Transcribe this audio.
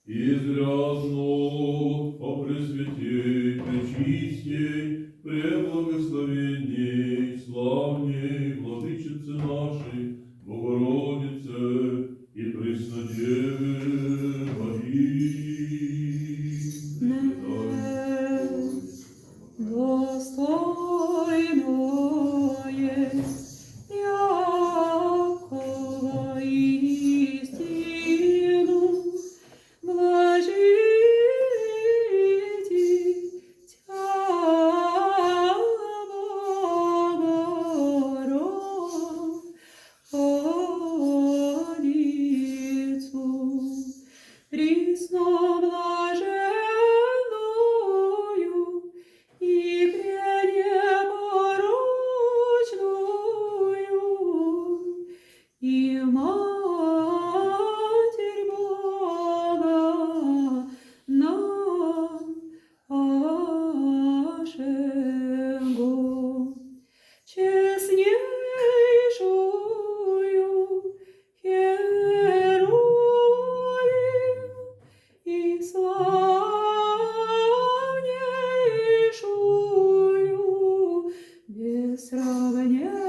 и зрязно о Пресвятей, Пречистей, Преблагословенней, славней, Владычице нашей, Богородице и Преснодеве Марии. Достойно есть, яко истину блажите Тя Богородицу, присно блаженную и пренепорочную, и Матерь Бога нашего, честнейшую Херувим и славнейшую без сравнения